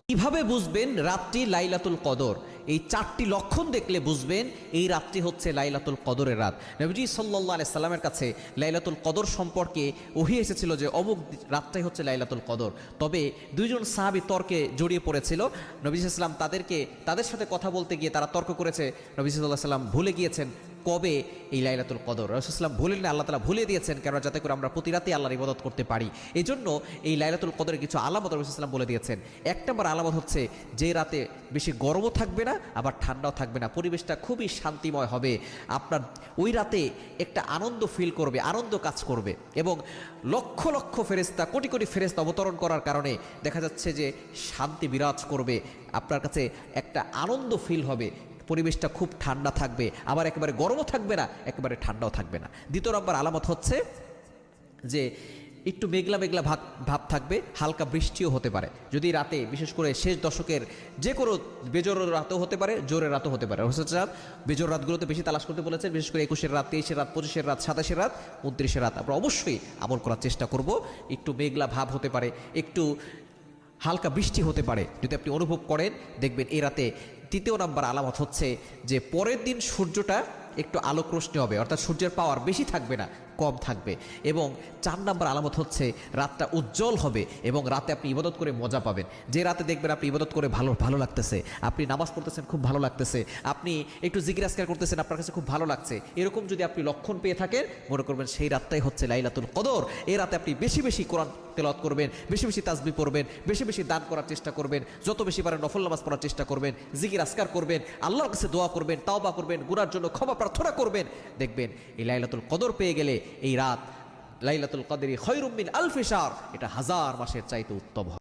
কিভাবে বুঝবেন রাতটি লাইলাতুল কদর? এই চারটি লক্ষণ দেখলে বুঝবেন এই রাতটি হচ্ছে লাইলাতুল কদরের রাত। নবীজি সাল্লাল্লাহু আলাইহি সাল্লামের কাছে লাইলাতুল কদর সম্পর্কে ওহী এসেছিল যে অমুক রাতটাই হচ্ছে লাইলাতুল কদর। তবে দুইজন সাহাবী তর্কে জড়িয়ে পড়েছিল। নবী সাল্লাল্লাহু আলাইহি সাল্লাম তাদের সাথে কথা বলতে গিয়ে তারা তর্ক করেছে। নবী সাল্লাল্লাহু আলাইহি সাল্লাম ভুলে গিয়েছেন কবে এই লাইলাতুল কদর। রাসূলুল্লাহ সাল্লাল্লাহু আলাইহি ওয়াসাল্লাম ভুলেন না, আল্লাহ তাআলা ভুলিয়ে দিয়েছেন কেন, যাতে করে আমরা প্রতি রাতে আল্লাহর ইবাদত করতে পারি। এই জন্য এই লাইলাতুল কদরের কিছু আলামত রাসূলুল্লাহ সাল্লাল্লাহু আলাইহি ওয়াসাল্লাম বলে দিয়েছেন। এক নম্বর আলামত হচ্ছে যে রাতে বেশি গরমও থাকবে না, আবার ঠান্ডাও থাকবে না, পরিবেশটা খুবই শান্তিময় হবে। আপনার ওই রাতে একটা আনন্দ ফিল করবে, আনন্দ কাজ করবে, এবং লক্ষ লক্ষ ফেরেশতা, কোটি কোটি ফেরেশতা অবতরণ করার কারণে দেখা যাচ্ছে যে শান্তি বিরাজ করবে। আপনার কাছে একটা আনন্দ ফিল হবে, পরিবেশটা খুব ঠান্ডা থাকবে, আবার একেবারে গরমও থাকবে না, একেবারে ঠান্ডাও থাকবে না। দ্বিতীয় নম্বর আলামত হচ্ছে যে একটু মেঘলা মেঘলা ভাব থাকবে, হালকা বৃষ্টিও হতে পারে। যদি রাতে, বিশেষ করে শেষ দশকের যে কোনো বেজোর রাতও হতে পারে, জোরের রাতও হতে পারে। রাসূলুল্লাহ বেজোর রাতগুলোতে বেশি তালাশ করতে বলেছেন, বিশেষ করে 21-এর রাত, 23-এর রাত, 25-এর রাত, 27-এর রাত, 29-এর রাত আমরা অবশ্যই আমল করার চেষ্টা করব। একটু মেঘলা ভাব হতে পারে, একটু হালকা বৃষ্টি হতে পারে, যদি আপনি অনুভব করেন দেখবেন এই রাতে। তৃতীয় নাম্বার আলামত হচ্ছে যে পরের দিন সূর্যটা একটু আলোক রোশনি হবে, অর্থাৎ সূর্যের পাওয়ার বেশি থাকবে না, কম থাকবে। এবং 4 নাম্বার আলামত হচ্ছে রাতটা উজ্জ্বল হবে এবং রাতে আপনি ইবাদত করে মজা পাবেন। যে রাতে দেখবেন আপনি ইবাদত করে ভালো লাগতেছে, আপনি নামাজ পড়তেছেন খুব ভালো লাগতেছে, আপনি একটু জিকির আজকার করতেছেন আপনার কাছে খুব ভালো লাগছে, এরকম যদি আপনি লক্ষণ পেয়ে থাকেন মনে করবেন সেই রাতটাই হচ্ছে লাইলাতুল কদর। এই রাতে আপনি বেশি বেশি কোরআন তেলাওয়াত করবেন, বেশি বেশি তাসবিহ পড়বেন, বেশি বেশি দান করার চেষ্টা করবেন, যত বেশি পারেন নফল নামাজ পড়ার চেষ্টা করবেন, জিকির আজকার করবেন, আল্লাহর কাছে দোয়া করবেন, তাওবা করবেন, গুনার জন্য ক্ষমা প্রার্থনা করবেন। দেখবেন এই লাইলাতুল কদর পেয়ে গেলে এই রাত লাইলাতুল কদরি খায়রুম মিন আলফি শাহর, এটা 1000 মাসের চাইতে উত্তম হবে।